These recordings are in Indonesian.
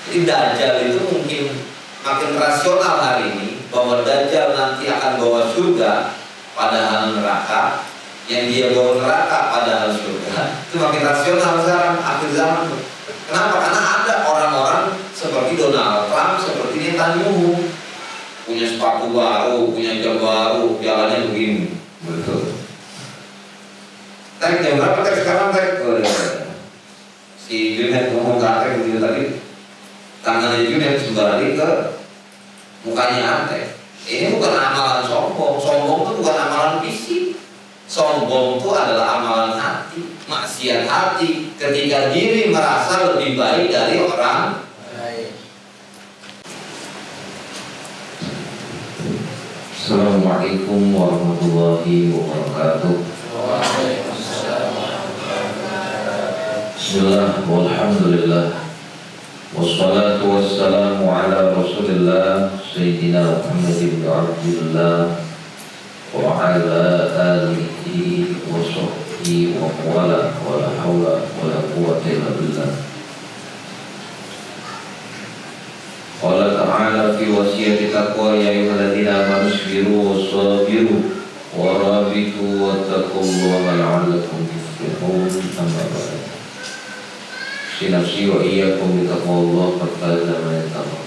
Jadi Dajjal itu mungkin makin rasional hari ini bahwa Dajjal nanti akan bawa surga padahal neraka, yang dia bawa neraka padahal surga, itu makin rasional sekarang akhir zaman. Kenapa? Karena ada orang-orang seperti Donald Trump, seperti Netanyahu, punya sepatu baru, punya jam baru, jalannya begini, betul. Tek jam berapa tek sekarang tek? Si Junet ngomong ke begitu tadi, tangannya Junet sembari ke mukanya Ate. Ini bukan amalan sombong. Sombong itu bukan amalan fisik. Sombong itu adalah amalan hati, maksiat hati. Ketika diri merasa lebih baik dari orang lain. Assalamualaikum warahmatullahi wabarakatuh. Bismillah, walhamdulillah, wassalatu wassalamu ala rasulillah Sayyidina Muhammad ibn Abdullah wa ala alihi wa sahbihi wa wala wa la hawla wa la quwwata illa billah. Qala ta'ala fi wasiyati taqwa ya ayyuhalladzina amanu isbiru wassabiru wa rabitu wattaqullaha la'allakum tuflihun. Amma ba'd. Nafsi wa iyyakum bi taqwallah qad faza man yattaqi.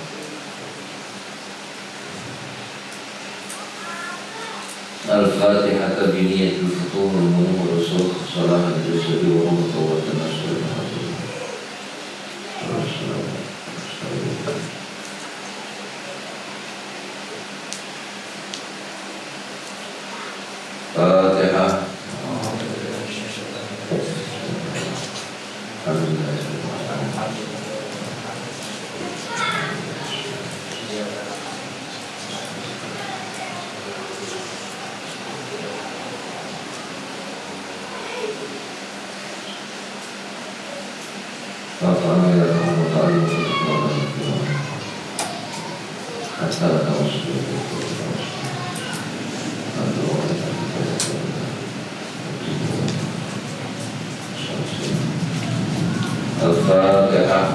Al-Fatihah bi niyyatil futuh wal munah wa rasul salam al-jasad wa ruh wa tanassul al-hadith. Fatihah. Al-Fatihah.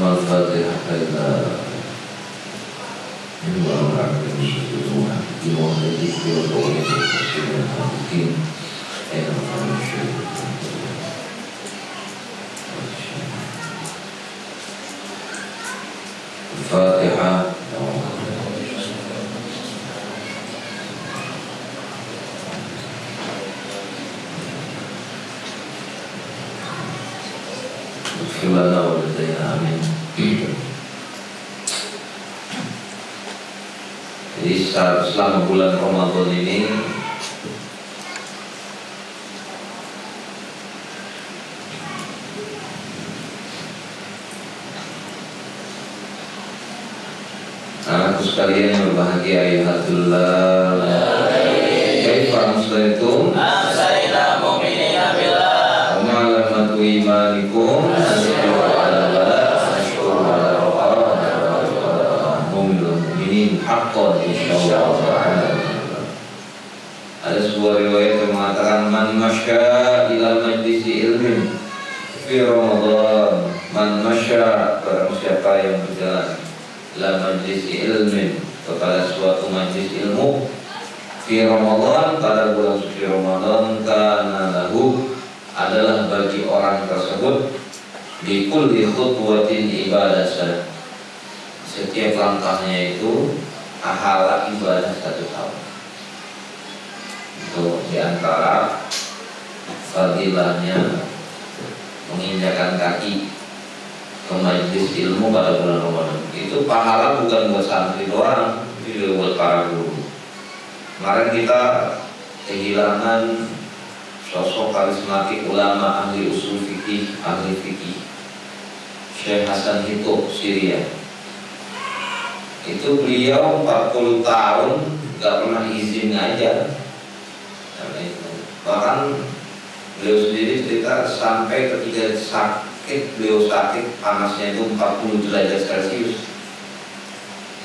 Al-Fatihah ila Al-Fatihah. Bismillah wa amin. Jadi selama bulan Ramadan ini anakku sekalian yang berbahagia, ayatullah kaifa muslitum asayna mu'minina billah wa ma'alamatu imanikum asyuru ala asyuru ala haqqan insyaallah. Ada sebuah riwayat yang mengatakan man masya ila majlisi ilmin fi Ramadan, man masya, barang siapa yang berjalan ila majlisi ilmin, kepada suatu majlis ilmu fi Ramadan, pada bulan suci Ramadan, kana lahu, adalah bagi orang tersebut di kulli khutwatin ibadah, setiap langkahnya itu pahala ibadah 1 tahun. Itu diantara fadilahnya menginjakkan kaki ke majelis ilmu pada bulan Ramadan. Itu pahala bukan buat santri doang, itu buat para guru. Kemarin kita kehilangan sosok karismatik ulama ahli usul fikih, ahli fikih, Syekh Hasan Hito, Syria. Itu beliau 40 tahun gak pernah izin ngajar. Bahkan beliau sendiri cerita sampai ketika sakit, beliau sakit panasnya itu 40 derajat Celcius.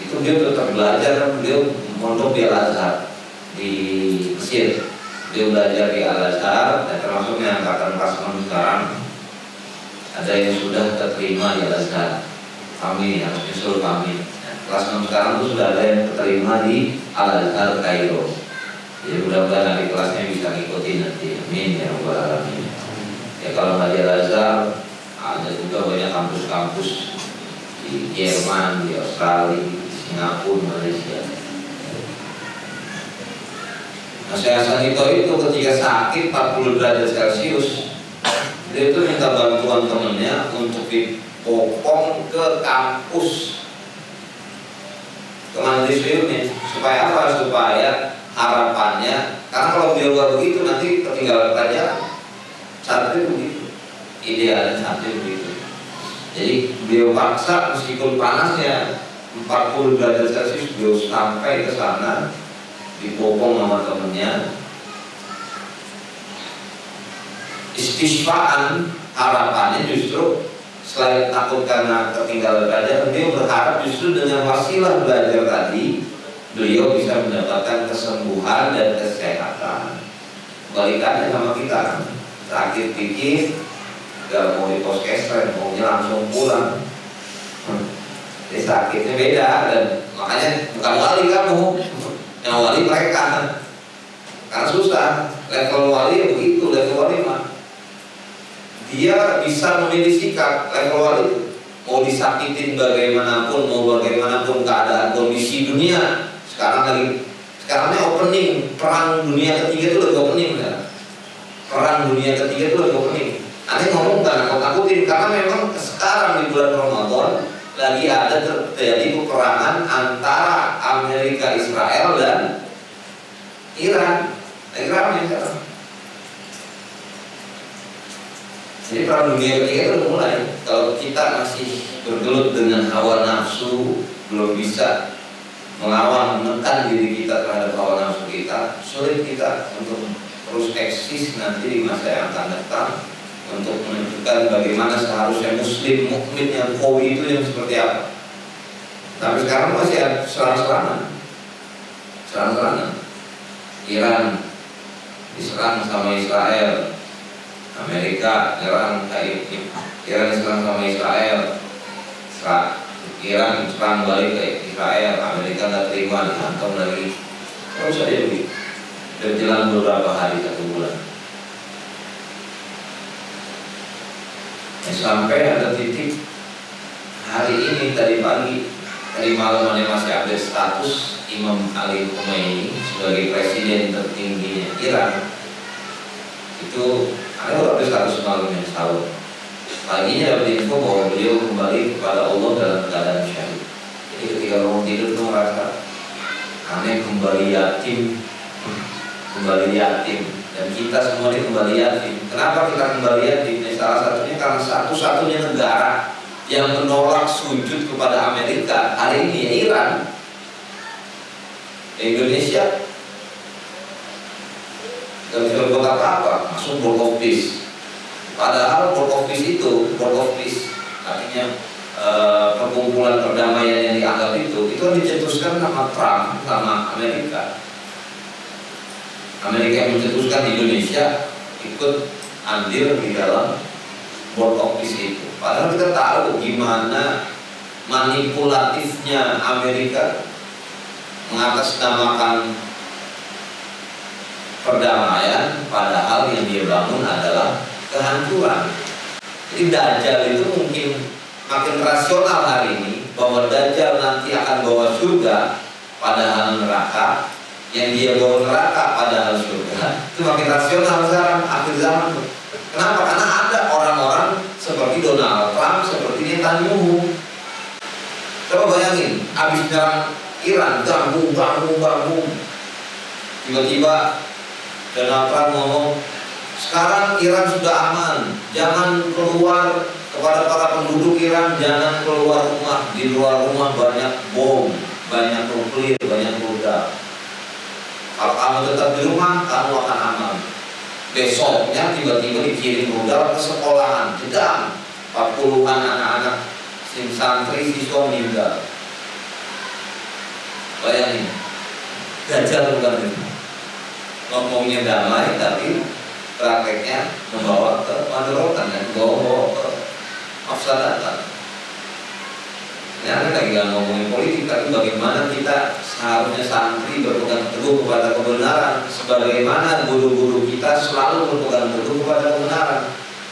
itu dia tetap belajar. Dia mondok di Al-Azhar di Mesir. Dia belajar di Al-Azhar, dan termasuknya angkatan kelas 6 sekarang. Ada yang sudah terterima di Al-Azhar. Kami harus nyusul kami. Kelas 6 sekarang itu sudah ada yang terterima di Al-Azhar Kairo. Jadi mudah-mudahan adik kelasnya bisa ngikutin nanti. Amin ya rabbal alamin. Ya kalau nggak di Al-Azhar, ada juga banyak kampus-kampus di Jerman, di Australia, di Singapura, Malaysia. Nah, Syekh Hasanito itu ketika sakit 40 derajat Celcius, dia itu minta bantuan temennya untuk dipopong ke kampus, ke majelis ilmu. Supaya apa? Supaya harapannya, karena kalau beliau nggak begitu nanti ketinggalan pelajaran. Saat itu begitu, idealnya saat itu begitu. Jadi beliau paksa meskipun panasnya 40 derajat Celcius, beliau sampai ke sana, dipopong sama temennya. Istisfaan, harapannya justru selain takut karena ketinggalan pelajaran, beliau berharap justru dengan wasilah belajar tadi beliau bisa mendapatkan kesembuhan dan kesehatan. Balikannya sama kita, sakit dikit gak mau di poskesmas, maunya langsung pulang. Jadi sakitnya beda, dan makanya bukan wali kamu, yang wali mereka, karena susah. Level wali begitu, level wali mah dia bisa memilih sikap. Level wali itu mau disakitin bagaimanapun, mau bagaimanapun keadaan kondisi dunia. Sekarangnya opening perang dunia ketiga itu lagi opening ya. Perang dunia ketiga itu lagi opening. Nanti ngomong kan aku takutin, karena memang sekarang di bulan Ramadan lagi ada terjadi peperangan antara Amerika, Israel dan Iran. Lagi ramai sekarang. Jadi perang dunia ketiga itu udah mulai. Kalau kita masih bergelut dengan hawa nafsu, belum bisa melawan, menekan diri kita terhadap hawa nafsu kita, sulit kita untuk terus eksis nanti di masa yang akan datang, untuk menunjukkan bagaimana seharusnya muslim mukmin yang qawi itu yang seperti apa. Tapi sekarang masih ada serangan-serangan. Iran diserang sama Israel, Amerika nyerang Iran diserang sama Israel, Iran serang balik ke Israel, Amerika nggak terima, dihantam lagi. Terus aja begitu. Berjalan beberapa hari, 1 bulan. Sampai ada titik hari ini, tadi pagi, tadi malam ada masih update status Imam Ali Khomeini sebagai presiden tertingginya Iran. Itu ada update status malamnya sahur. Paginya dapat info bahwa beliau kembali kepada Allah dalam keadaan syahid. Jadi ketika bangun tidur tuh merasa aneh, kembali yatim, dan kita semua ini kembali yatim. Kenapa kita kembali yatim? Salah satunya karena satu-satunya negara yang menolak sujud kepada Amerika hari ini ya Iran. Indonesia gak bisa berbuat apa-apa, langsung board of peace. Padahal board of peace artinya perkumpulan perdamaian yang dianggap itu dicetuskan sama Trump, sama Amerika. Amerika yang mencetuskan Indonesia ikut andil di dalam board of peace itu. Padahal kita tahu gimana manipulatifnya Amerika mengatasnamakan perdamaian, padahal yang dia bangun adalah kehancuran. Jadi Dajjal itu mungkin makin rasional hari ini bahwa Dajjal nanti akan bawa surga padahal neraka, yang dia bawa neraka padahal surga. Itu makin rasional sekarang akhir zaman. Kenapa? Karena ada orang-orang seperti Donald Trump, seperti Netanyahu. Coba bayangin, habis nyerang Iran, ganggu. Tiba-tiba Donald Trump ngomong, sekarang Iran sudah aman, jangan keluar, kepada para penduduk Iran, jangan keluar rumah. Di luar rumah banyak bom, banyak nuklir, banyak rudal. Kalau kamu tetap di rumah, kamu akan aman. Besoknya tiba-tiba dikirim rudal ke sekolahan, jedam, 40-an anak-anak santri siswa meninggal. Bayangin, Dajjal bukan itu. Ngomongnya damai tapi prakteknya membawa ke madrotan dan membawa ke mafsadatan. Ini ada lagi nggak ngomongin politik, tapi bagaimana kita seharusnya santri berpegang teguh kepada kebenaran, sebagaimana guru-guru kita selalu berpegang teguh kepada kebenaran.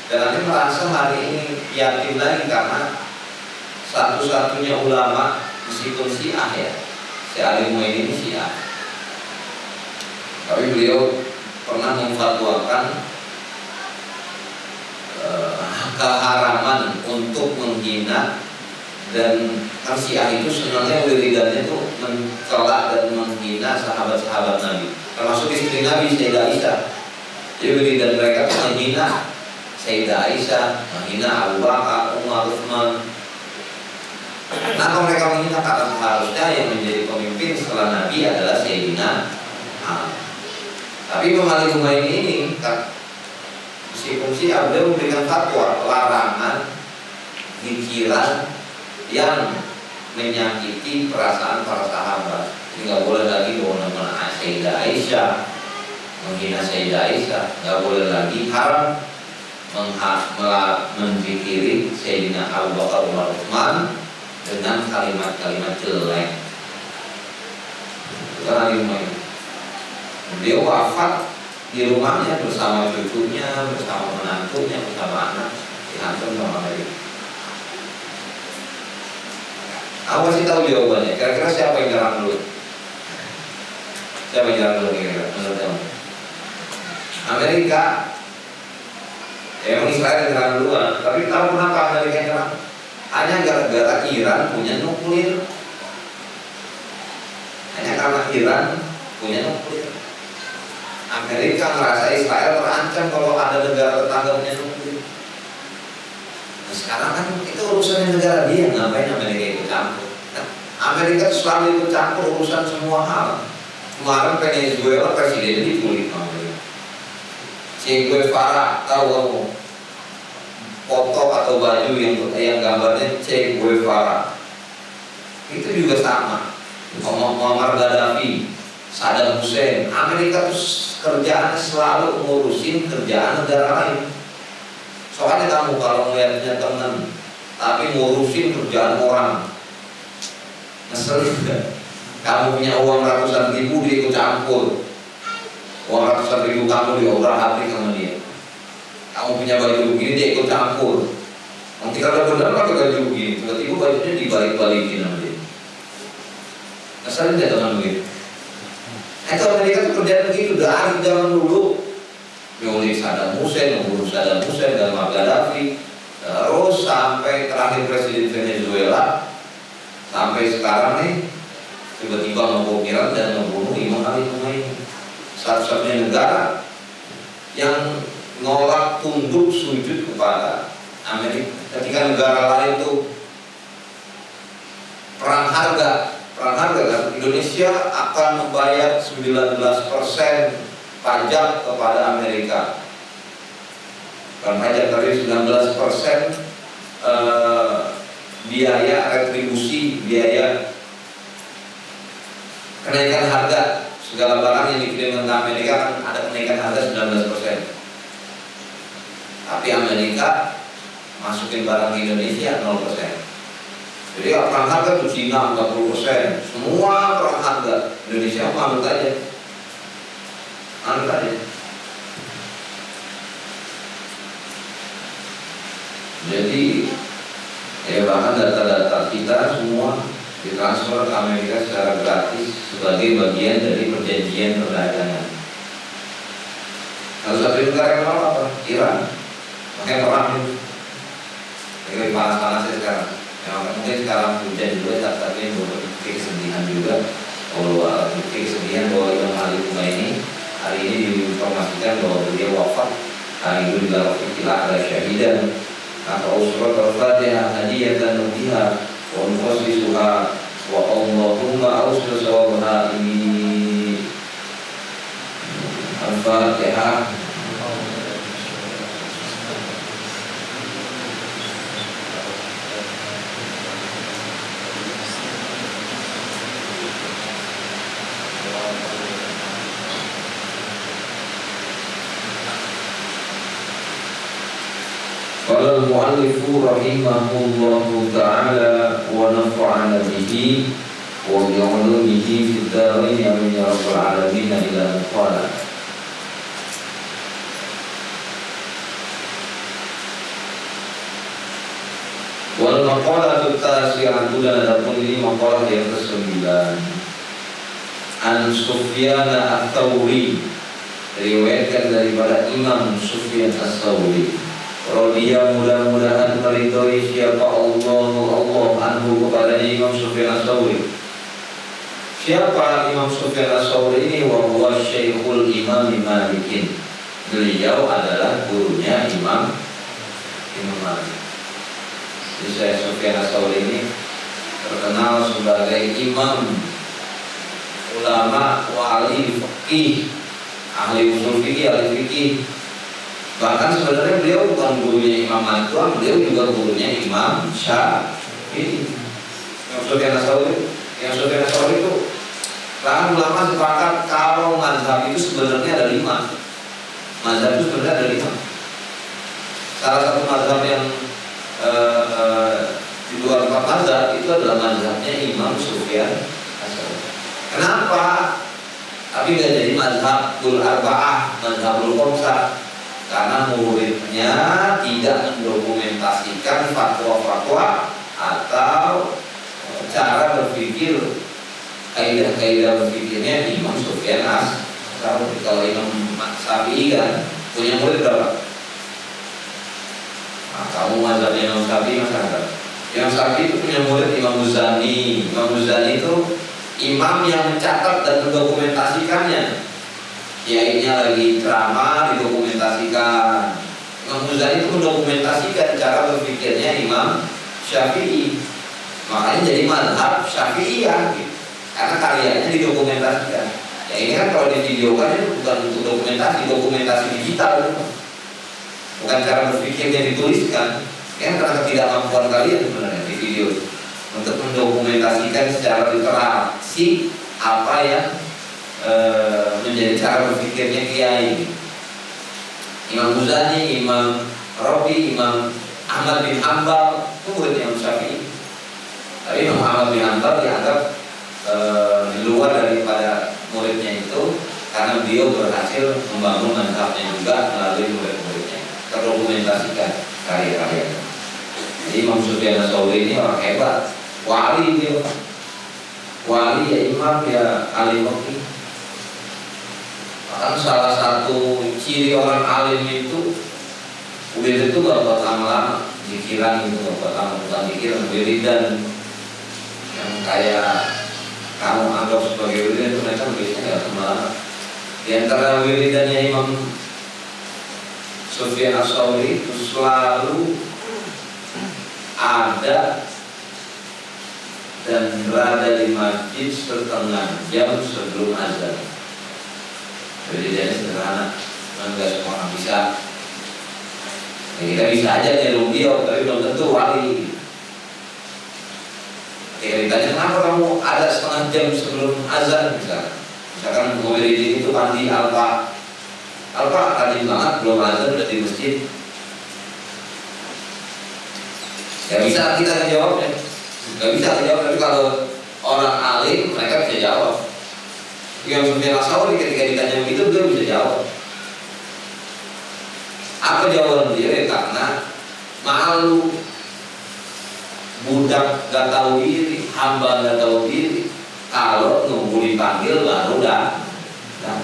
Dan nanti merasa hari ini yakin lagi karena satu-satunya ulama meskipun Syiah ya, si Ali Mu'in ini Syiah. Tapi beliau pernah memfatwakan keharaman untuk menghina, dan kan Syiah itu sebenarnya wiridannya itu mencela dan menghina sahabat-sahabat Nabi, termasuk istri Nabi Sayyidah Aisyah. Jadi wiridan mereka itu menghina Sayyidah Aisyah, menghina Abu Bakar, Umar, Utsman. Kenapa mereka menghina? Karena seharusnya yang menjadi pemimpin setelah Nabi adalah Sayyidina Ali. Tapi Imam Ali Khomeini ini kan, meskipun Syiah, beliau memberikan fatwa larangan pikiran yang menyakiti perasaan para sahabat. Jadi nggak boleh lagi bawa nama Sayyidah Aisyah, menghina Sayyidah Aisyah. Nggak boleh lagi haram menzikiri Sayyidina Abu Bakar, Umar, Utsman dengan kalimat-kalimat jelek. Itu kan Ali Khomeini. Dia wafat di rumahnya bersama cucunya, bersama menantunya, bersama anak, dihantam sama Amerika. Aku masih tahu jawabannya. Kira-kira siapa yang nyerang dulu? Siapa yang nyerang dulu kira-kira menurut kamu? Amerika. Emang Israel yang nyerang duluan. Tapi tahu kenapa Amerika yang nyerang? Hanya gara-gara Iran punya nuklir. Hanya karena Iran punya nuklir. Amerika merasa Israel terancam kalau ada negara tetangga punya nuklir. Nah, sekarang kan itu urusannya negara dia, ngapain Amerika ikut campur? Nah, Amerika selalu ikut campur urusan semua hal. Kemarin Venezuela presidennya diculik Amerika. Che Guevara, tahu kamu foto atau baju yang gambarnya Che Guevara, itu juga sama. Muammar Gaddafi, Saddam Hussein. Amerika tuh kerjaan selalu ngurusin kerjaan negara lain. Soalnya kamu kalau melihatnya teman tapi ngurusin kerjaan orang, ngeselin kan? Kamu punya uang ratusan ribu, dia ikut campur. Uang ratusan ribu kamu diobrak-abrik sama dia. Kamu punya baju begini, dia ikut campur. Nanti kalau benar pakai baju begini, tiba-tiba bajunya dibalik-balikin sama dia. Ngeselin dia teman begitu. Itu Amerika itu kerjaan begitu dari zaman dulu. Nyulik Saddam Hussein, membunuh Saddam Hussein dan Gaddafi, terus sampai terakhir Presiden Venezuela, sampai sekarang nih tiba-tiba membom Iran dan membunuh Imam Ali Khomeini. Satu-satunya negara yang nolak tunduk sujud kepada Amerika. Ketika negara lain itu perang harga kan, Indonesia akan membayar 19% pajak kepada Amerika. Bukan pajak, tapi 19% biaya retribusi, biaya kenaikan harga. Segala barang yang dikirim ke Amerika kan ada kenaikan harga 19%. Tapi Amerika masukin barang ke Indonesia 0%. Jadi perang harga itu Cina 40%, semua perang harga. Indonesia anut aja. Jadi ya bahkan data-data kita semua ditransfer ke Amerika secara gratis sebagai bagian dari perjanjian perdagangan. Kalau satu negara yang apa? Iran. Makanya perang itu. Lagi panas-panasnya sekarang. Ya, mungkin sekarang hujan juga, tapi bukti kesedihan juga. Bukti kesedihan bahwa Imam Ali Khomeini hari ini diinformasikan bahwa beliau wafat. Hari itu juga istilah ada syahidan. Maka usrat al-fatihah hadiyatan nubiha wa nufasisuha wa Allahumma ausra sawabha ini al-fatihah. Qala al-mu'allifu rahimahullahu ta'ala wa nafa'ana bihi wa bi'ulumihi fid dharain amin ya rabbal alamin ila qala. Wal maqalatu tasi'atu, dan adapun ini maqalah yang ke-9. An Sufyan ats-Tsauri, riwayatkan daripada Imam Sufyan ats-Tsauri, radhiya mudah-mudahan meridhoi siapa Allah anhu kepadanya Imam Sufyan ats-Tsauri. Siapa Imam Sufyan ats-Tsauri ini? Wa huwa Syekhul Imam Malik. Beliau adalah gurunya Imam Malik. Jadi saya Sufyan ats-Tsauri ini terkenal sebagai imam, ulama, wali fikih, ahli usul fikih, ahli fikih. Bahkan sebenarnya beliau bukan gurunya Imam Malik, beliau juga gurunya Imam Syafi'i. Yang Sufyan ats-Tsauri itu, bahkan ulama sepakat kalau mazhab itu sebenarnya ada 5. Mazhab itu sebenarnya ada 5. Salah satu mazhab yang di luar 4 mazhab itu adalah mazhabnya Imam Sufyan ats-Tsauri. Kenapa? Tapi tidak jadi mazhabul arba'ah, mazhabul khamsah, karena muridnya tidak mendokumentasikan fatwa-fatwa atau cara berpikir, kaidah-kaidah berpikirnya Imam Sufyan ats-Tsauri. Kalau Imam Syafi'i kan punya murid berapa? Nah, kamu mazhabnya Imam Syafi'i masyarakat. Imam Syafi'i itu punya murid Imam Muzani. Imam Muzani itu imam yang mencatat dan mendokumentasikannya. Kiainya lagi ceramah didokumentasikan. Imam Muzani itu mendokumentasikan cara berpikirnya Imam Syafi'i. Makanya jadi mazhab Syafi'iyah gitu. Karena karyanya didokumentasikan. Ya ini kan kalau divideokan itu bukan untuk dokumentasi digital gitu. Bukan cara berpikirnya dituliskan. Kan karena ketidakmampuan kalian sebenarnya di video untuk mendokumentasikan secara literasi apa yang menjadi cara berpikirnya kiai. Imam Muzani, Imam Rabi, Imam Ahmad bin Hanbal itu muridnya Imam Syafi'i. Tapi Imam Ahmad bin Hanbal dianggap di luar daripada muridnya itu karena beliau berhasil membangun mazhabnya juga melalui murid-muridnya, terdokumentasikan karya-karyanya. Jadi Imam Sufyan ats-Tsauri ini orang hebat, wali dia, wali ya imam ya alim fikih. Bahkan salah satu ciri orang alim itu wirid itu gak buat lama-lama, zikiran itu gak buat lama, bukan zikiran, wiridan yang kayak kamu anggap sebagai wiridan itu mereka biasanya gak lama-lama. Di antara wiridannya Imam Sufyan ats-Tsauri itu selalu ada dan berada di masjid setengah jam sebelum azan. Jadi dia sederhana, nggak semua orang bisa. Ya, kita bisa aja niru dia, tapi belum tentu wali. Ketika ditanya kenapa kamu ada setengah jam sebelum azan, misalkan Muhammadiyah itu mandi Alfa rajin banget belum azan udah di masjid. Ya bisa kita jawabnya, nggak bisa dijawab. Tapi kalau orang alim mereka bisa jawab. Yang Sufyan ats-Tsauri ketika ditanya begitu dia bisa jawab. Apa jawaban dia? Karena malu, budak gak tahu diri, hamba gak tahu diri. Kalau nunggu dipanggil baru datang.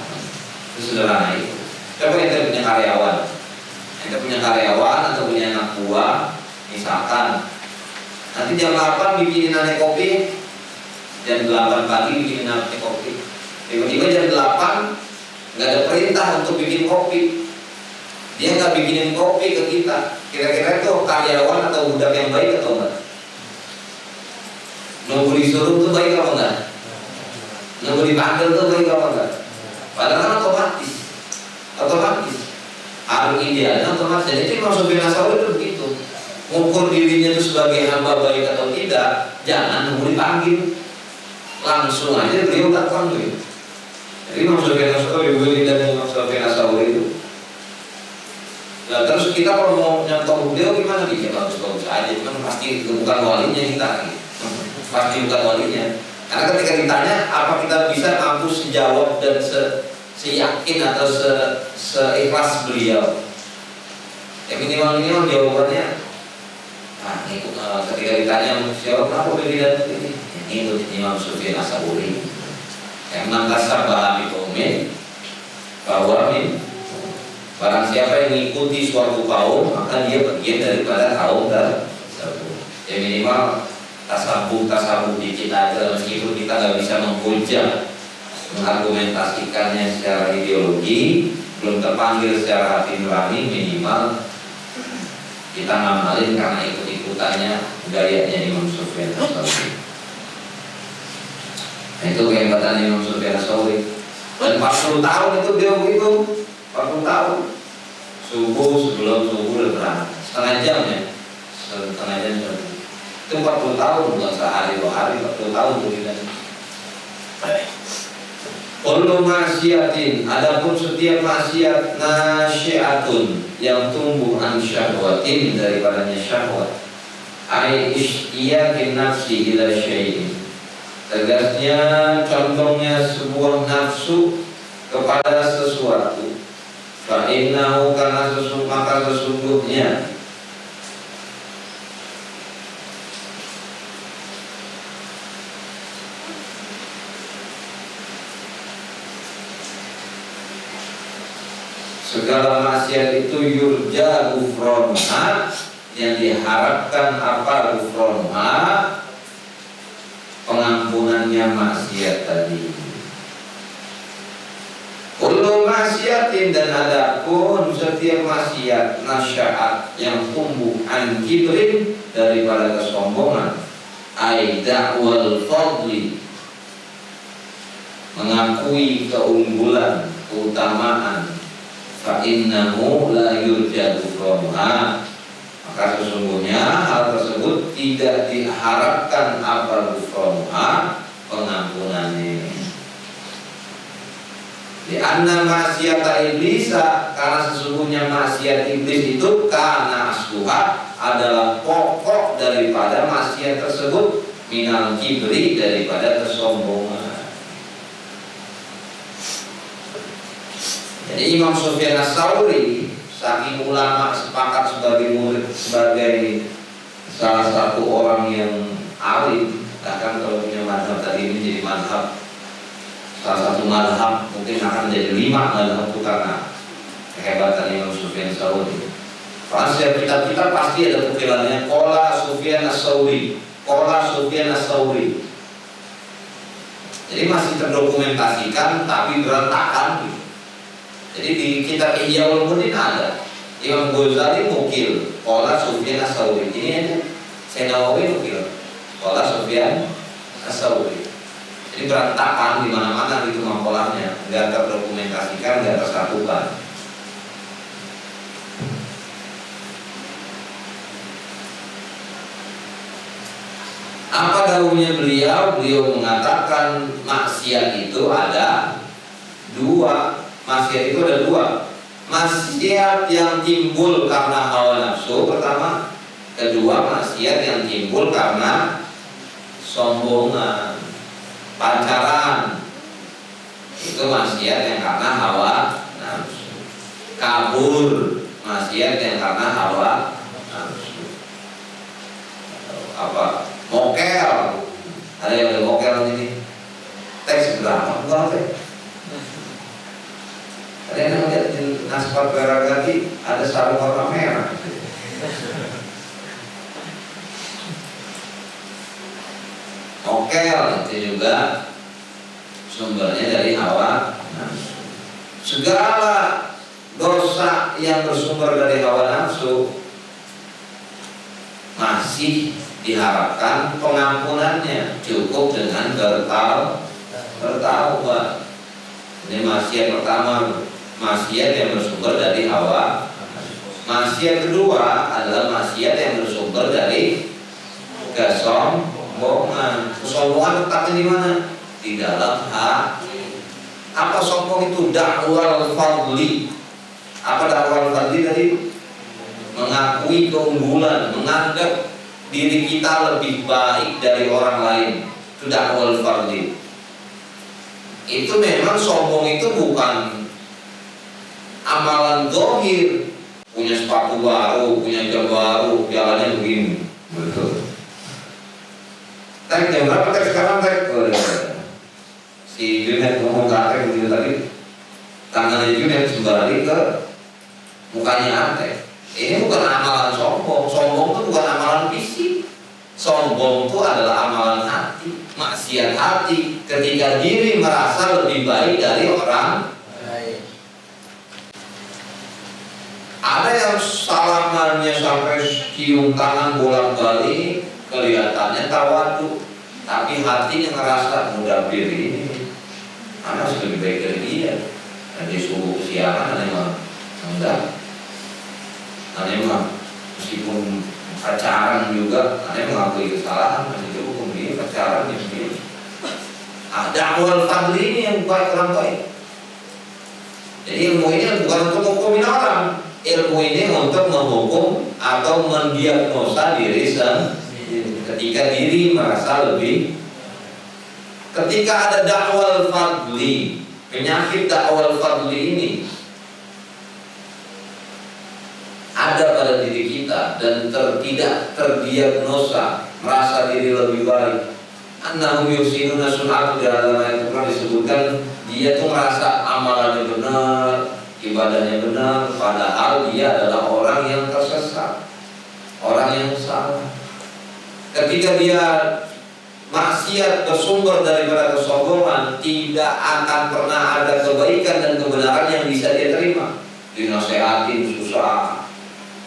Itu sederhana itu. Coba ente punya karyawan atau punya anak buah. Misalkan nanti jam 8 bikinin aneh kopi, jam 8 pagi bikinin aneh kopi. Tiba-tiba jam 8 nggak ada perintah untuk bikin kopi, dia nggak bikinin kopi ke kita. Kira-kira itu karyawan atau budak yang baik atau enggak? Nunggu disuruh tuh baik apa enggak? Nunggu dipanggil tuh baik apa enggak? Padahal kan otomatis harus idealnya otomatis. Jadi itu Imam Sufyan ats-Tsauri itu begitu. Mengukur dirinya itu sebagai hamba baik atau tidak, jangan nunggu dipanggil, langsung aja beliau datang gitu. Jadi Imam Sufyan ats-Tsauri dan Imam Sufyan ats-Tsauri itu. Nah, terus kita kalau mau nyontoh beliau gimana nih? Ya bagus-bagus aja, cuman pasti bukan walinya kita nih. Pasti bukan walinya. Karena ketika ditanya apa kita bisa mampu sejawab dan seyakin atau seikhlas beliau, ya minimal jawabannya. Nah, itu ketika ditanya siapa kenapa beda ini? Ini Imam Sufyan Ats-Tsauri yang mengasar bahami kaum bahwa barang siapa yang mengikuti suatu kaum maka dia bagian daripada kaum tersebut. Ya minimal tasawuf dikit aja, meskipun kita nggak bisa menghujah mengargumentasikannya secara ideologi, belum terpanggil secara hati nurani, minimal kita ngamalin karena ikut-ikutannya gayanya Imam Sufyan Ats-Tsauri. Nah, itu kehebatan Imam Sufyan Ats-Tsauri. Dan 40 tahun itu dia begitu, 40 tahun. Sebelum subuh udah berangkat, setengah jam ya, itu 40 tahun, bukan sehari 2 hari, 40 tahun begitu. Kullu ma'siyatin, adapun setiap maksiat nasyiatun yang tumbuh an syahwatin daripadanya syahwat, ai isyaqin nafsi ila syai'in, tegasnya condongnya sebuah nafsu kepada sesuatu, fa innahu karena sesungguhnya segala maksiat itu yurja gufronha, yang diharapkan apa gufronha, pengampunannya maksiat tadi. Kullu maksiatin, dan adapun setiap maksiat nasya'at yang tumbuh an kibrin daripada kesombongan, ai da'wal fadli, mengakui keunggulan, keutamaan, fa innahu la yurja gufronha, maka sesungguhnya hal tersebut tidak diharapkan apa gufronha, pengampunannya. Di anna maksiata iblisa, karena sesungguhnya maksiat iblis itu karena asluha, adalah pokok daripada maksiat tersebut, minal kibri, daripada kesombongan. Jadi Imam Sufyan Ats-Tsauri, saking ulama sepakat sebagai murid, sebagai salah satu orang yang alim, bahkan kalau punya mazhab tadi ini jadi mazhab, salah satu mazhab mungkin akan jadi 5 mazhab itu karena kehebatan Imam Sufyan Ats-Tsauri. Karena setiap kita pasti ada pukilannya Qala Sufyan Ats-Tsauri, Qala Sufyan Ats-Tsauri. Jadi masih terdokumentasikan tapi berantakan gitu. Jadi di kitab Ihya Ulumuddin ada Imam Ghazali mukil Qala Sufyan Ats-Tsauri. Ini aja Nawawi mukil Qala Sufyan Ats-Tsauri. Jadi berantakan di mana-mana gitu makolahnya, nggak terdokumentasikan, nggak tersatukan. Apa dahulunya beliau? Beliau mengatakan maksiat itu ada 2. Maksiat itu ada 2. Maksiat yang timbul karena hawa nafsu pertama, kedua maksiat yang timbul karena sombongan, pancaran. Itu maksiat yang karena hawa nafsu. Kabur, maksiat yang karena hawa nafsu. Apa? Mokel. Ada yang ada mokel ini. Teks berapa? Enggak. Ada yang lihat di Naspat Beragati ada sarung warna merah. Mokel itu juga sumbernya dari hawa nafsu. Segala dosa yang bersumber dari hawa nafsu masih diharapkan pengampunannya, cukup dengan bertaubat. Ini maksiat pertama, maksiat yang bersumber dari hawa. Maksiat kedua adalah maksiat yang bersumber dari kesombongan. Kesombongan letaknya di mana? Di dalam hati. Apa sombong itu? Dakwal fadli. Apa dakwal fadli tadi? mengakui keunggulan, menganggap diri kita lebih baik dari orang lain. Itu dakwal fardhi. Itu memang sombong itu bukan amalan zahir. Punya sepatu baru, punya jam baru, jalannya begini. Betul. Jam berapa sekarang? Si Junet ngomong kate begitu tadi, tangannya Junet sembari ke mukanya Ate. Ini bukan amalan sombong. Sombong itu bukan amalan fisik. Sombong itu adalah amalan hati, maksiat hati. Ketika diri merasa lebih baik dari orang lain. Ada yang salamannya sampai cium tangan bolak-balik, kelihatannya tawadu, tapi hatinya ngerasa mudabir ini anak lebih baik dari dia. Dan dia suruh siaran, memang enggak. Memang meskipun pacaran juga, mengakui kesalahan, itu hukum ini pacaran ini. Dakwal fadli ini yang baik orang baik. Jadi ilmu ini bukan untuk menghukumin orang, ilmu ini untuk menghukum atau mendiagnosa diri sendiri. Ketika diri merasa lebih, ketika ada dakwal fadli, penyakit dakwal fadli ini ada pada diri kita dan tidak terdiagnosa, merasa diri lebih baik. Annahum yusinuna sun'atu, dalam ayat Quran disebutkan dia tuh merasa amalannya benar, ibadahnya benar, padahal dia adalah orang yang tersesat, orang yang salah. Ketika dia maksiat bersumber daripada kesombongan, tidak akan pernah ada kebaikan dan kebenaran yang bisa dia terima. Dinasehatin susah.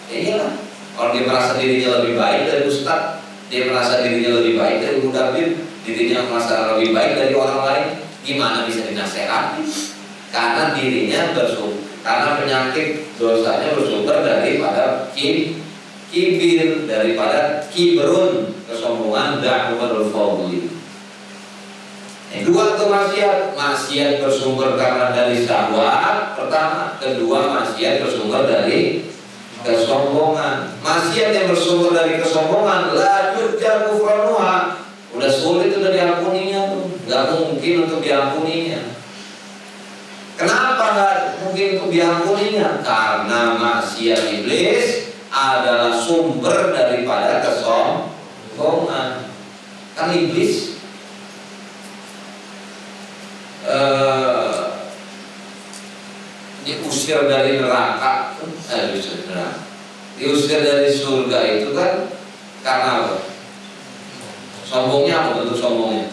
Iyalah, kalau dia merasa dirinya lebih baik dari ustaz, dia merasa dirinya lebih baik dari mudabir, dirinya merasa lebih baik dari orang lain, gimana bisa dinasehati? Karena dirinya karena penyakit dosanya bersumber daripada kibir, daripada kibrun, kesombongan, dakwal fadli. Dua itu maksiat bersumber karena dari syahwat pertama, kedua maksiat bersumber dari kesombongan. Maksiat yang bersumber dari kesombongan la yurja kufranuha, udah sulit untuk diampuninya tuh, nggak mungkin untuk diampuninya. Kenapa nggak mungkin untuk diampuninya? Karena maksiat iblis adalah sumber daripada kesombongan. Kan iblis diusir dari neraka, diusir dari surga itu kan karena apa? Sombongnya apa bentuk sombongnya?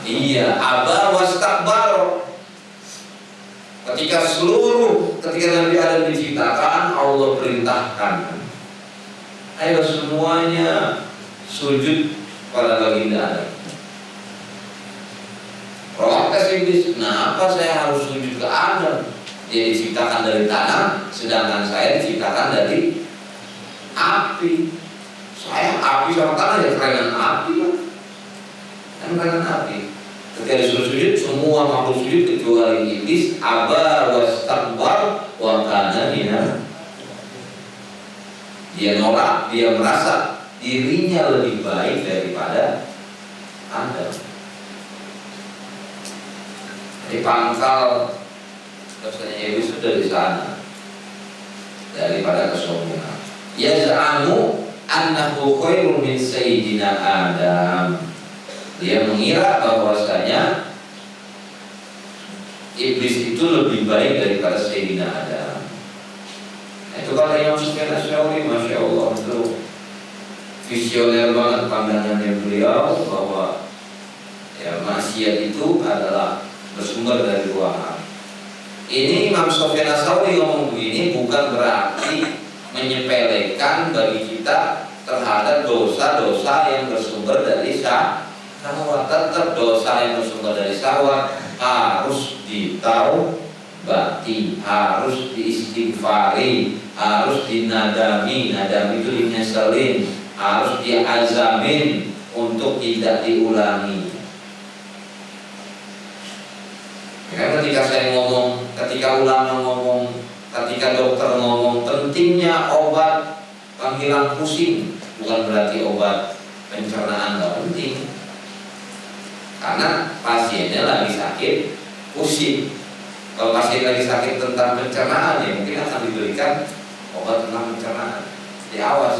Iya, aba wastakbar. Ketika Nabi Adam diciptakan, Allah perintahkan, ayo semuanya sujud pada baginda Adam. Protes iblis, kenapa saya harus sujud ke Adam? Dia diciptakan dari tanah, sedangkan saya diciptakan dari api. Saya api sama tanah ya kerengan api lah. Kan kerengan api. Ketika disuruh sujud, semua makhluk sujud kecuali iblis. Aba wastakbar wa kana minal. Dia nolak, dia merasa dirinya lebih baik daripada Adam. Di pangkal dosanya iblis sudah di sana daripada kesombongan. Yaz'amu annahu khairun min sayyidina Adam. Dia mengira bahwasanya iblis itu lebih baik daripada sayyidina Adam. Itu kalau Imam Sufyan Ats-Tsauri, masya Allah, itu visioner banget pandangannya beliau bahwa ya maksiat itu adalah bersumber dari dua hal. Ini Imam Sufyan Ats-Tsauri ngomong begini bukan berarti menyepelekan bagi kita terhadap dosa-dosa yang bersumber dari syahwat. Tetap dosa yang bersumber dari syahwat harus ditaubati, harus diistighfari, harus dinadami. Nadami itu dinyeselin, harus diazamin untuk tidak diulangi. Ya, ketika ulama ngomong ketika dokter ngomong pentingnya obat penghilang pusing, bukan berarti obat pencernaan nggak penting, karena pasiennya lagi sakit pusing. Kalau pasien lagi sakit tentang pencernaan, ya mungkin akan diberikan obat tentang pencernaan. Jadi awas,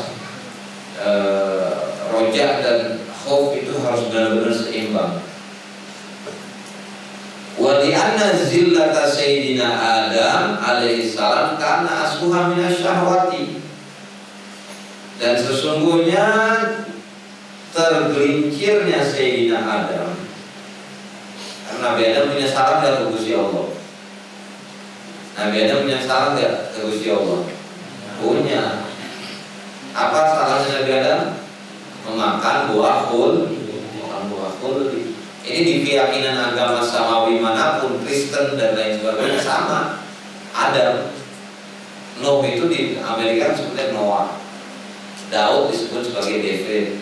rojak dan khauf itu harus benar-benar seimbang. Wa li anna zillata sayyidina Adam alaihi salam kana asluha minasyahwati. Dan sesungguhnya tergelincirnya Sayyidina Adam, karena Nabi Adam punya salah nggak ke Gusti Allah? Nabi Adam punya salah nggak ke Gusti Allah? Punya. Apa salahnya Nabi Adam? Memakan buah khuldi. Ini di keyakinan agama samawi manapun, Kristen dan lain sebagainya sama. Adam, Nuh itu di Amerika disebutnya Noah, Daud disebut sebagai David,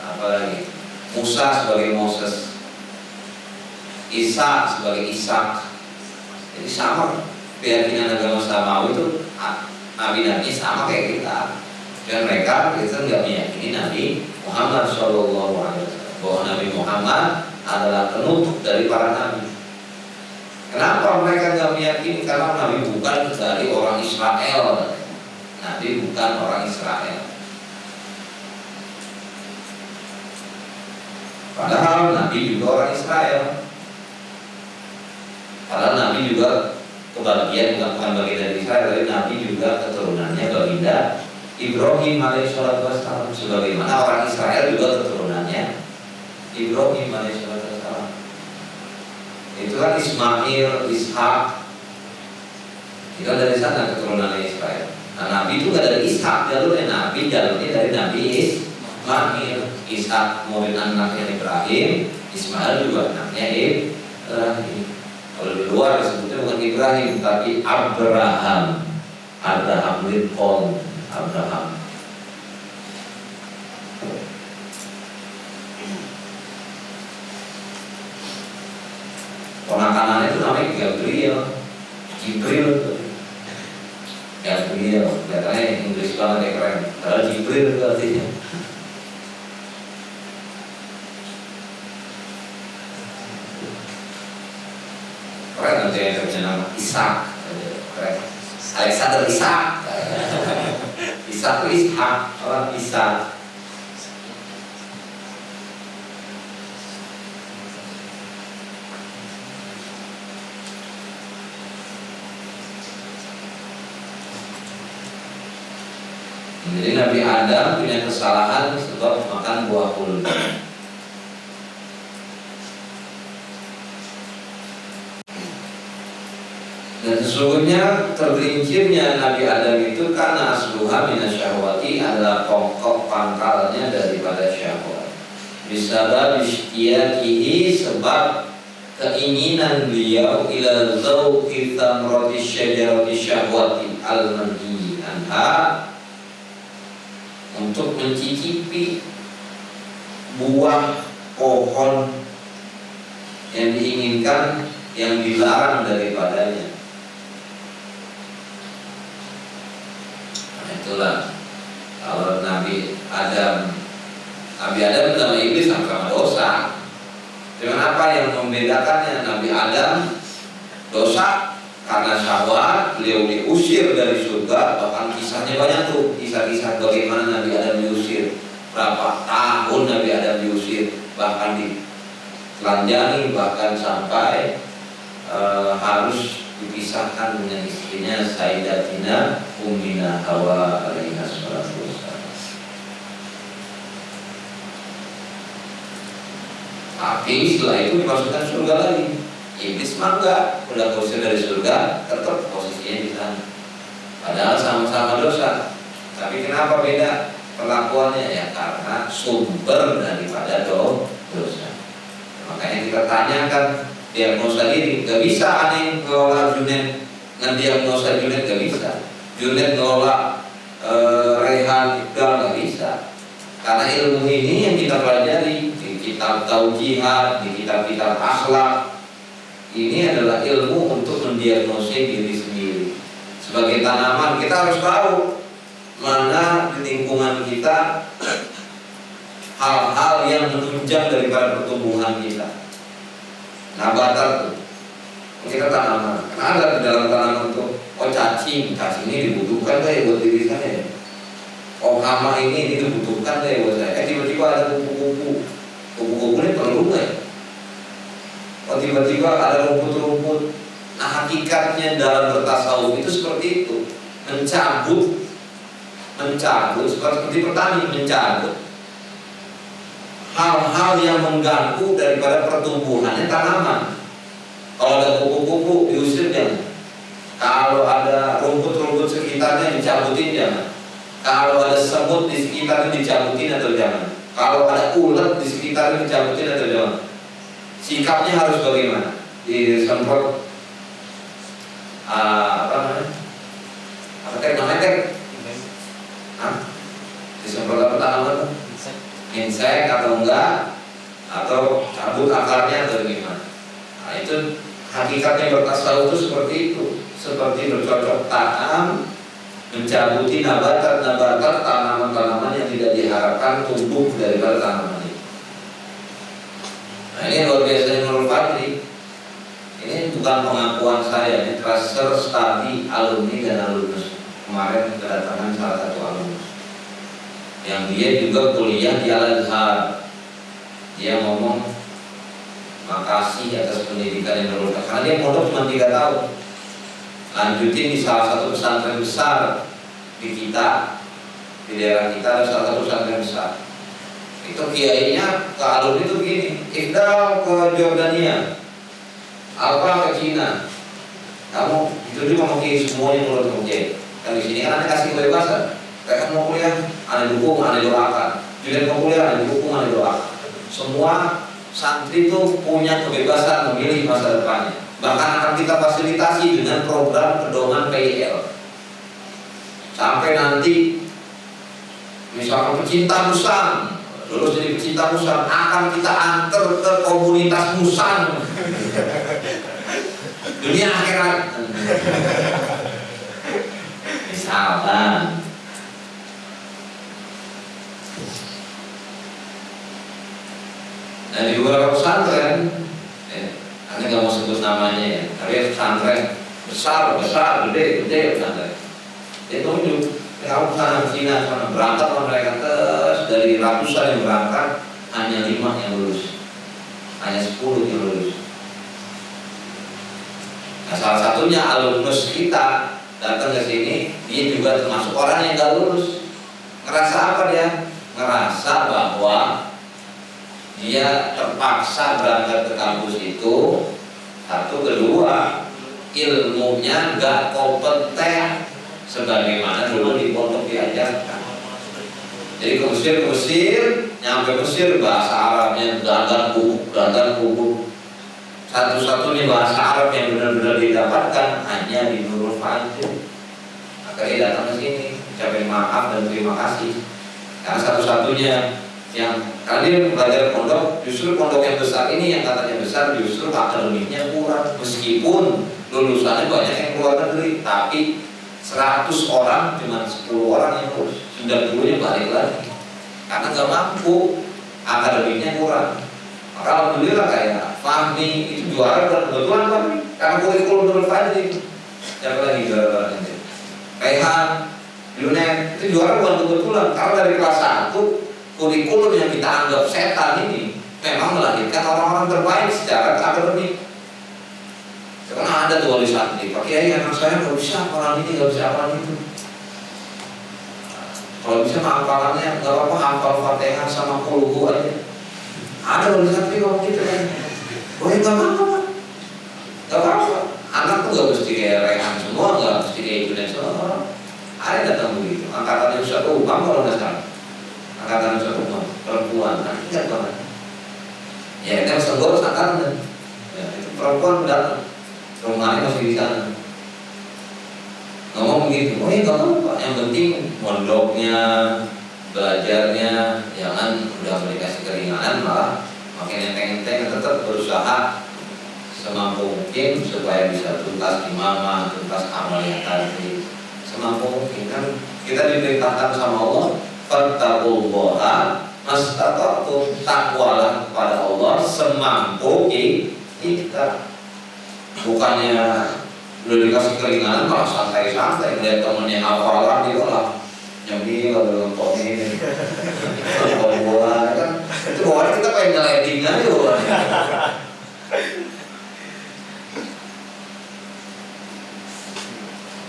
apalagi Musa sebagai Moses, Isa sebagai Ishak. Jadi sama keyakinan agama samawi itu, nabi-nabi sama kayak kita. Dan mereka Kristen nggak meyakini Nabi Muhammad SAW, bahwa Nabi Muhammad adalah penutup dari para nabi. Kenapa mereka nggak meyakini? Karena Nabi bukan dari orang Israel. Nabi bukan orang Israel. Padahal Nabi juga orang Israel. Padahal Nabi juga kebagian, bukan bagian dari Israel, tapi Nabi juga keturunannya baginda Ibrahim alaihissalatu wassalam. Sebagaimana orang Israel juga keturunannya Ibrahim alaihissalatu wassalam. Itu kan Ismail, Ishak, itu dari sana keturunannya Israel. Nah, Nabi itu gak dari Ishak jalurnya, Nabi jalurnya dari Nabi Ismail. Ishak murid anaknya Ibrahim, Ismail juga anaknya Ibrahim. Kalau di luar disebutnya bukan Ibrahim, tapi Abraham. Abraham Lincoln, Abraham. Ponakanannya itu namanya Gabriel, Jibril. Gabriel, katanya Inggris banget ya, keren. Padahal Jibril itu artinya. Keren nanti yang terjadi nama Ishak. Keren. Alexander Ishak. Ishak itu Ishak, orang Ishak. Jadi Nabi Adam punya kesalahan sebab makan buah khuldi. Dan sesungguhnya tergelincirnya Nabi Adam itu karena asluha minasyahwati, adalah pokok pangkalnya daripada syahwat. Bisabab istiyaqihi, sebab keinginan beliau ila dzauqi thamrati syajarati syahwati al-manhi anha, untuk mencicipi buah pohon yang diinginkan, yang dilarang daripadanya. Nah, itulah kalau Nabi Adam sama iblis sama dosa. Dengan apa yang membedakannya? Nabi Adam dosa karena syahwat, beliau diusir dari surga. Bahkan kisahnya banyak tuh, kisah-kisah bagaimana Nabi Adam diusir, berapa tahun Nabi Adam diusir, bahkan ditelanjangi, bahkan sampai harus dipisahkan dengan istrinya Sayyidatina Ummina Hawa alaiha salatu wassalam. Tapi setelah itu dimasukkan surga lagi. Iblis mah enggak, udah usir dari surga, tetap posisinya di sana. Padahal sama-sama dosa. Tapi kenapa beda perlakuannya? Ya karena sumber daripada dosa. Makanya kita tanyakan diagnosa diri. Gak bisa aneh ngelola Junet, ngediagnosa Junet gak bisa. Junet ngelola Rehan Iqbal gak bisa. Karena ilmu ini yang kita pelajari di kitab tauhid, di kitab-kitab akhlak, Ini adalah ilmu untuk mendiagnosis diri sendiri. Sebagai tanaman kita harus tahu mana di lingkungan kita hal-hal yang menunjang daripada pertumbuhan kita. Nabatan tuh, kita tanaman. Karena ada di dalam tanaman tuh, oh cacing ini dibutuhkan deh buat diri saya. Oh hama ini dibutuhkan deh buat saya. Tiba-tiba ada kupu-kupu ini perlu nggak? Oh tiba-tiba ada rumput-rumput. Nah hakikatnya dalam bertasawuf itu seperti itu, mencabut seperti petani mencabut hal-hal yang mengganggu daripada pertumbuhannya tanaman. Kalau ada kupu-kupu diusir jangan. Kalau ada rumput-rumput sekitarnya dicabutin jangan. Kalau ada semut di sekitarnya dicabutin atau jangan. Kalau ada ulat di sekitarnya dicabutin atau jangan. Sikapnya harus bagaimana? Disemprot apa namanya? Disemprot apa tanaman? Insek atau enggak? Atau cabut akarnya atau gimana? Nah itu hakikatnya bertasawuf itu seperti itu. Seperti bercocok tanam, mencabuti nabatan-nabatan, tanaman-tanaman yang tidak diharapkan tumbuh daripada tanaman itu. Nah ini luar biasa Nurul Fadli. Ini bukan pengakuan saya, ini transfer studi alumni dan alumnus. Kemarin kedatangan salah satu alumnus yang dia juga kuliah di Al-Azhar. Dia ngomong makasih atas pendidikan yang Nurul Fadli. Karena dia mondok cuma 3 tahun. Lanjutin di salah satu pesantren besar di kita, di daerah kita ada salah satu pesantren besar. Itu kiainya ke alumni itu begini, Ifdal ke Jordania, Alfa ke Cina. Kamu itu juga mau kiai semuanya menurut kamu kiai. Kan di sini kan anda kasih kebebasan. Kayak mau kuliah, anda dukung, anda doakan. Julian mau kuliah, anda dukung, anda doakan. Semua santri itu punya kebebasan memilih masa depannya. Bahkan akan kita fasilitasi dengan program pedoman PIL. Sampai nanti misalkan pecinta musang, lulus jadi pecinta musang, akan kita antar ke komunitas musang dunia akhirat. Misalkan dari beberapa pesantren, Anda nggak mau sebut namanya ya, tapi pesantren besar, gede pesantren. Dia tunjuk, kamu sana Cina, sana berangkat mereka terus dari ratusan yang berangkat, hanya 5 yang lulus, hanya 10 yang lulus. Nah salah satunya alumnus kita datang ke sini, dia juga termasuk orang yang nggak lulus. Ngerasa apa dia? Ngerasa bahwa dia terpaksa berangkat ke kampus itu. Satu, kedua, ilmunya nggak kompeten sebagaimana dulu di pondok diajarkan. Jadi ke Mesir, nyampe Mesir bahasa Arabnya gagal kubuk. Satu-satunya bahasa Arab yang benar-benar didapatkan hanya di Nurul Fadli. Akhirnya datang ke sini, ucapin maaf dan terima kasih. Karena satu-satunya yang kalian belajar pondok, justru pondok yang besar ini yang katanya besar justru akademiknya kurang. Meskipun lulusannya banyak yang keluar negeri, tapi 100 orang cuma 10 orang yang lulus. 90-nya balik lagi karena gak mampu, akademiknya kurang. Maka alhamdulillah kayak Fahmi itu juara kebetulan Fahmi karena kurikulum Nurul Fadli. Siapa lagi juara ini? Kaihan, Yunet itu juara bukan kebetulan karena dari kelas 1 kurikulum yang kita anggap setan ini memang melahirkan orang-orang terbaik secara akademik. Karena ada tuh wali santri, Pak Kiai anak saya nggak bisa orang ini, nggak bisa orang itu. Kalau bisa hafalannya nggak apa-apa, hafal Fatihah sama Qul aja. Ada wali santri ngomong gitu kan? Oh ya nggak apa-apa, nggak apa-apa. Anak tuh nggak mesti kayak Rehan semua, nggak mesti kayak Julian semua. Ada datang begitu, angkatannya Ustaz Umam kalau nggak salah. Angkatan Ustaz Umam, perempuan, ingat banget. Ya kan Senggol angkatan, ya itu perempuan datang. Rumahnya masih di sana. Ngomong begitu, oh iya gak apa-apa. Yang penting mondoknya, belajarnya, jangan udah dikasih keringanan malah makin enteng-enteng. Tetap berusaha semampu mungkin supaya bisa tuntas imamah, tuntas amal yang tadi. Semampu mungkin kan kita diperintahkan sama Allah, fattaqullaha mastata'tum, takwalah kepada Allah semampu kita. Bukannya udah dikasih keringanan malah santai-santai melihat temennya hafalan dia lah nyambi kalau dalam ini kalau bola kan itu bola kita pengen nyeleding aja bola.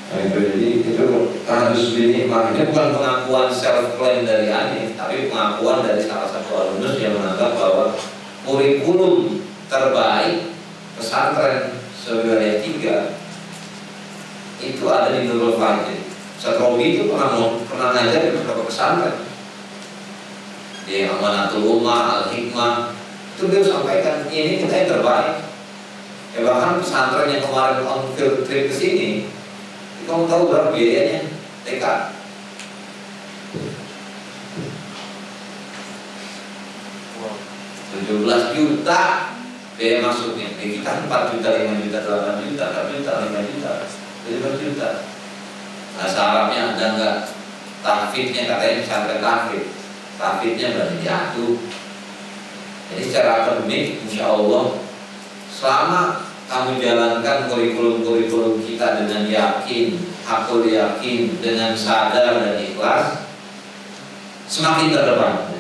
Nah, itu jadi itu harus dinikmati. Ini bukan pengakuan self claim dari Ani, tapi pengakuan dari salah satu alumnus yang menganggap bahwa kurikulum terbaik pesantren sewilayah 3 itu ada di Nurul Fajr. Satrobi itu pernah ngajar di beberapa pesantren. Di Amanatul Ummah, Al-Hikmah, itu dia sampaikan ini kita yang terbaik. Ya bahkan pesantren yang kemarin on field trip ke sini, kamu tahu berapa biayanya? TK 17 juta biaya masuknya. Di kita 4 juta, 5 juta, 8 juta, 4 juta, 5 juta, 15 juta. Bahasa Arabnya ada enggak? Tahfidnya katanya sampai tahfidnya berarti jatuh. Jadi secara akademik insya Allah selama kamu jalankan kurikulum-kurikulum kita dengan yakin, hakul yakin, dengan sadar dan ikhlas, semakin terdepan.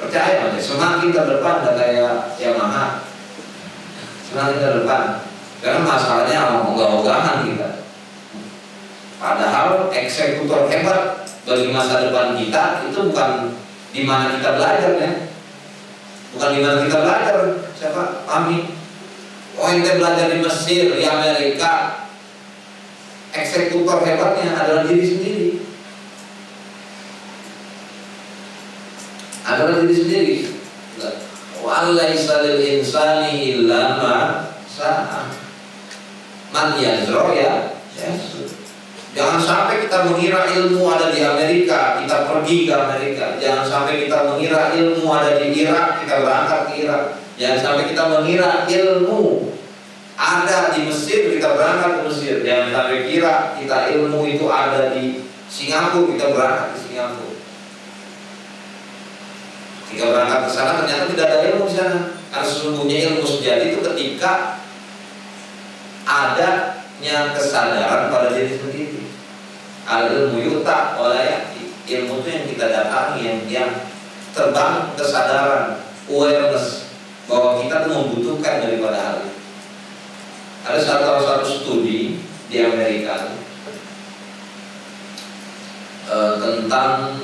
Percaya aja, semakin terdepan dan kayak Yamaha, semakin terdepan. Karena masalahnya ogah-ogahan kita. Padahal eksekutor hebat bagi masa depan kita itu bukan di mana kita belajar ya, bukan di mana kita belajar. Siapa? Amin. Oh, ente belajar di Mesir, di Amerika. Eksekutor hebatnya adalah diri sendiri. Adalah diri sendiri. Walaisa lil insani illa ma sa'a. Man yazra ya. Jangan sampai kita mengira ilmu ada di Amerika, kita pergi ke Amerika. Jangan sampai kita mengira ilmu ada di Irak, kita berangkat ke Irak. Jangan sampai kita mengira ilmu ada di Mesir, kita berangkat ke Mesir. Jangan sampai kira kita ilmu itu ada di Singapura, kita berangkat ke Singapura. Kita berangkat ke sana ternyata tidak ada ilmu di sana. Karena sesungguhnya ilmu sejati itu ketika adanya kesadaran pada diri sendiri. Al-ilmu yuta walayati. Ilmu itu yang kita datangi, yang terbang kesadaran, awareness bahwa kita tuh membutuhkan daripada hal itu. Ada salah satu studi di Amerika tentang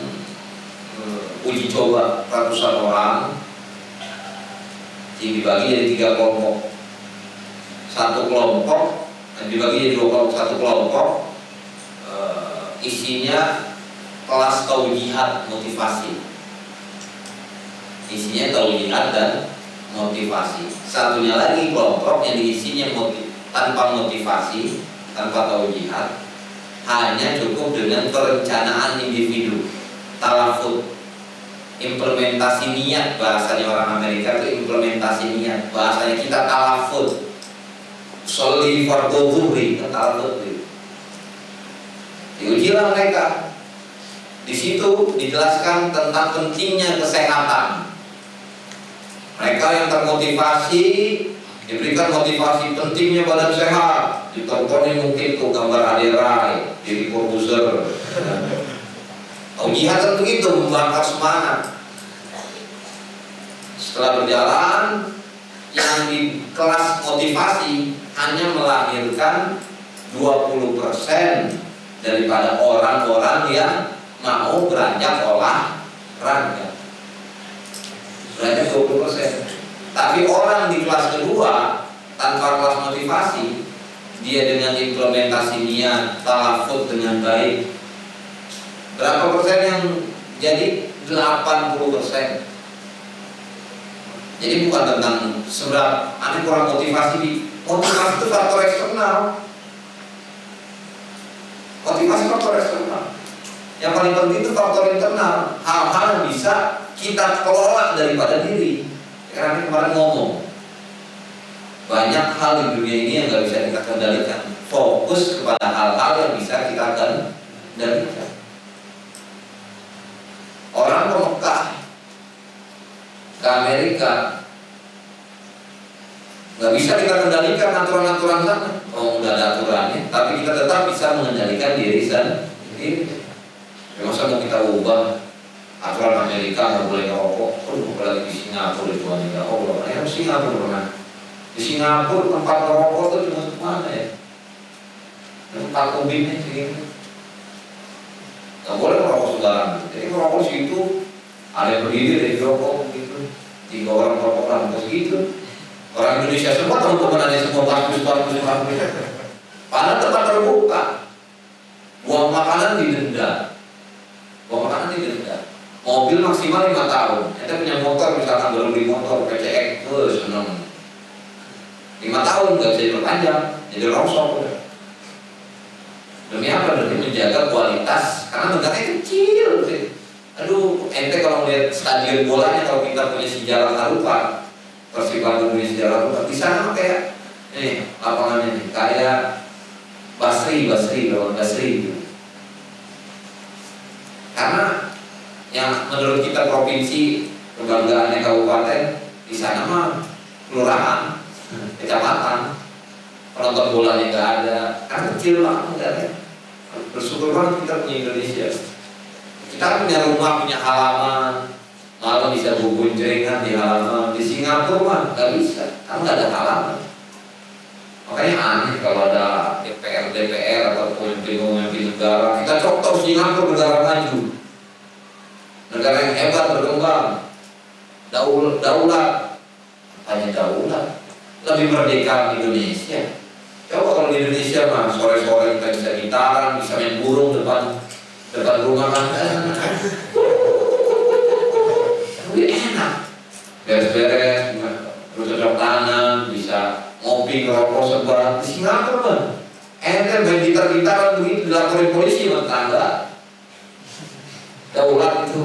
uji coba ratusan orang dibagi jadi 3 kelompok. Satu kelompok dibagi jadi 2 kelompok. Satu kelompok isinya kelas taujihat motivasi. Isinya taujihat dan motivasi. Satunya lagi kelompok yang diisinya tanpa motivasi, tanpa taujihat, hanya cukup dengan perencanaan individu, talafut, implementasi niat. Bahasanya orang Amerika itu implementasi niat. Bahasanya kita talafut, sholli fardhu zuhri, talafut. Diujilah mereka. Di situ dijelaskan tentang pentingnya kesehatan. Mereka yang termotivasi diberikan motivasi pentingnya badan sehat. Ditontonin mungkin tuh gambar Aderai, Deddy Corbuzier. Ujian kan begitu, membakar semangat. Setelah berjalan, yang di kelas motivasi hanya melahirkan 20% daripada orang-orang yang mau beranjak olahraga. Beranjak 20%. Tapi orang di kelas kedua tanpa kelas motivasi, dia dengan implementasi niat, talafut dengan baik, berapa persen yang jadi? 80%. Jadi bukan tentang seberapa aneh kurang motivasi. Motivasi itu faktor eksternal. Motivasi faktor eksternal. Yang paling penting itu faktor internal. Hal-hal yang bisa kita kelola daripada diri. Karena kemarin ngomong Banyak hal di dunia ini yang nggak bisa kita kendalikan. Fokus kepada hal-hal yang bisa kita kendalikan. Orang ke Mekah, ke Amerika, nggak bisa kita kendalikan aturan-aturan sana. Oh, nggak ada aturannya, tapi kita tetap bisa mengendalikan diri sendiri. Masa mau kita ubah aturan Amerika nggak boleh ngerokok? Oh, apalagi di Singapura itu nggak boleh. Yang Singapura pernah. Di Singapura tempat ngerokok itu cuma mana ya? Tempat ubinnya segini. Nggak boleh ngerokok sembarangan. Jadi ngerokok di situ ada yang berdiri dari rokok gitu. 3 orang ngerokok rambut segitu. Orang Indonesia semua teman-teman ada semua bagus. Padahal tempat terbuka. Buang makanan didenda. Mobil maksimal 5 tahun. Ente punya motor misalkan baru beli motor PCX, seneng. 5 tahun nggak bisa diperpanjang, jadi rongsok. Demi apa? Demi menjaga kualitas. Karena negaranya kecil sih. Aduh, ente kalau melihat stadion bolanya, kalau kita punya sejarah Harupa, Persib Bandung punya sejarah Harupa, di sana kayak nih lapangannya nih kayak Basri gitu. Karena yang menurut kita provinsi, kebanggaannya kabupaten, di sana mah kelurahan, kecamatan, penonton bolanya nggak ada, karena kecil banget negaranya. Bersyukur banget kita punya Indonesia. Kita punya rumah, punya halaman, malam bisa bubun jeringan di halaman. Di Singapura mah nggak bisa, karena nggak ada halaman. Makanya aneh kalau ada DPR atau pemimpin negara, kita contoh Singapura negara maju, negara yang hebat berkembang, daulat, hanya daulat, lebih merdeka Indonesia. Coba kalau di Indonesia mah sore-sore kita bisa gitaran, bisa main burung depan rumah kan, lebih enak, beres-beres, bercocok tanam, bisa ngopi, ngerokok sebar. Di Singapura mah ente main gitar-gitaran begitu dilaporin polisi sama tetangga. Daulat itu.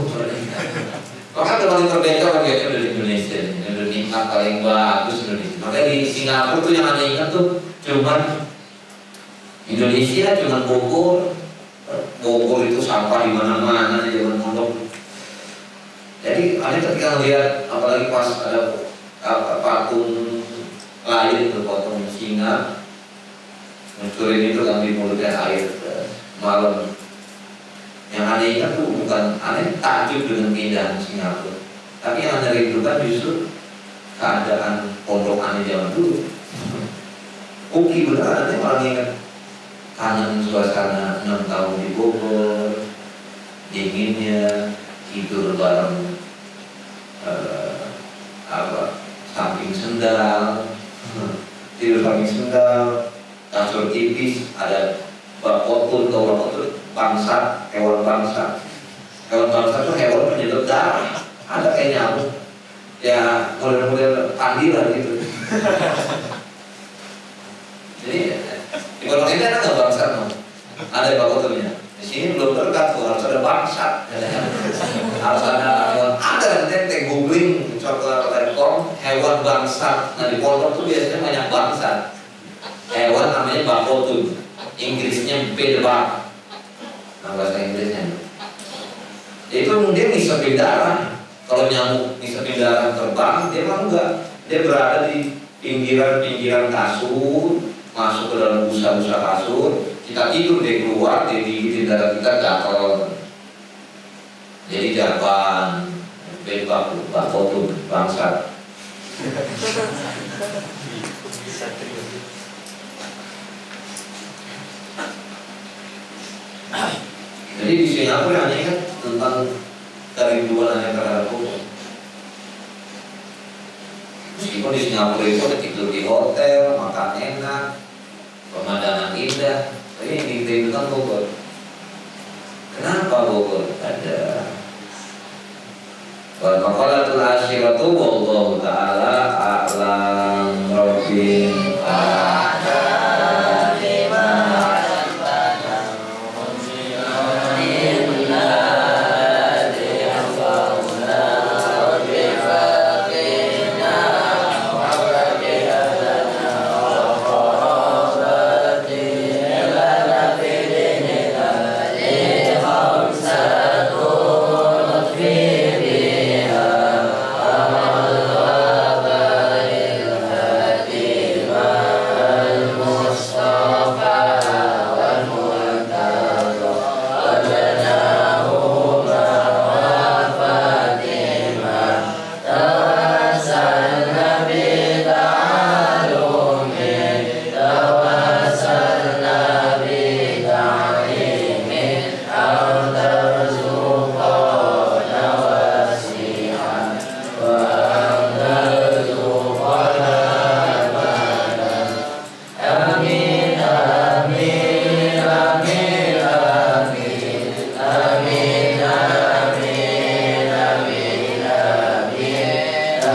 Maka paling merdeka bagiannya dari Indonesia, udah nikmat paling bagus Indonesia. Makanya di Singapura tuh yang aneh ingat tuh cuman Indonesia, cuman Bogor itu sampah di mana-mana di zaman mondok. Jadi aneh ketika ngeliat apalagi pas ada patung lain berpotong singa, ngecurin itu kan di mulutnya air malam. Yang aneh ingat tuh bukan aneh takjub dengan keindahan Singapura, tapi yang aneh rindukan justru keadaan pondok aneh zaman dulu. Uki beneran aneh malah ingat kangen suasana 6 tahun di Bogor, dinginnya, tidur bareng samping sendal, kasur tipis, ada bakotun, bangsa, hewan bangsa itu hewan penyedot darah, ada kayak nyamuk, ya model-model panggilan gitu. Jadi di pondok ini ada nggak bangsa no? Ada bakotunnya. Di sini belum terdekat tuh, harus ada bangsa, harus ada nanti googling coklat.com hewan bangsa. Nah di pondok tuh biasanya banyak bangsa. Hewan namanya bakotun, Inggrisnya bedbug. Nah bahasa Inggrisnya itu dia ngisepin darah. Kalau nyamuk ngisepin darah terbang, dia mah enggak. Dia berada di pinggiran kasur, masuk ke dalam busa-busa kasur. Kita tidur, dia keluar, dia gigitin darah kita gatel. Jadi jawaban bedbug, bakotun, bangsa. Jadi di Singapura hanya kan tentang kerinduan hanya terhadap hukum. Meskipun di Singapura itu ada tidur di hotel, makan enak, pemandangan indah, tapi yang dirindukan Bogor. Kenapa Bogor? Ada wal maqalatul asyiratu wallahu ta'ala a'lam rabbil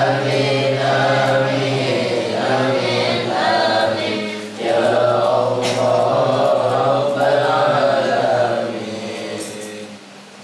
Amin.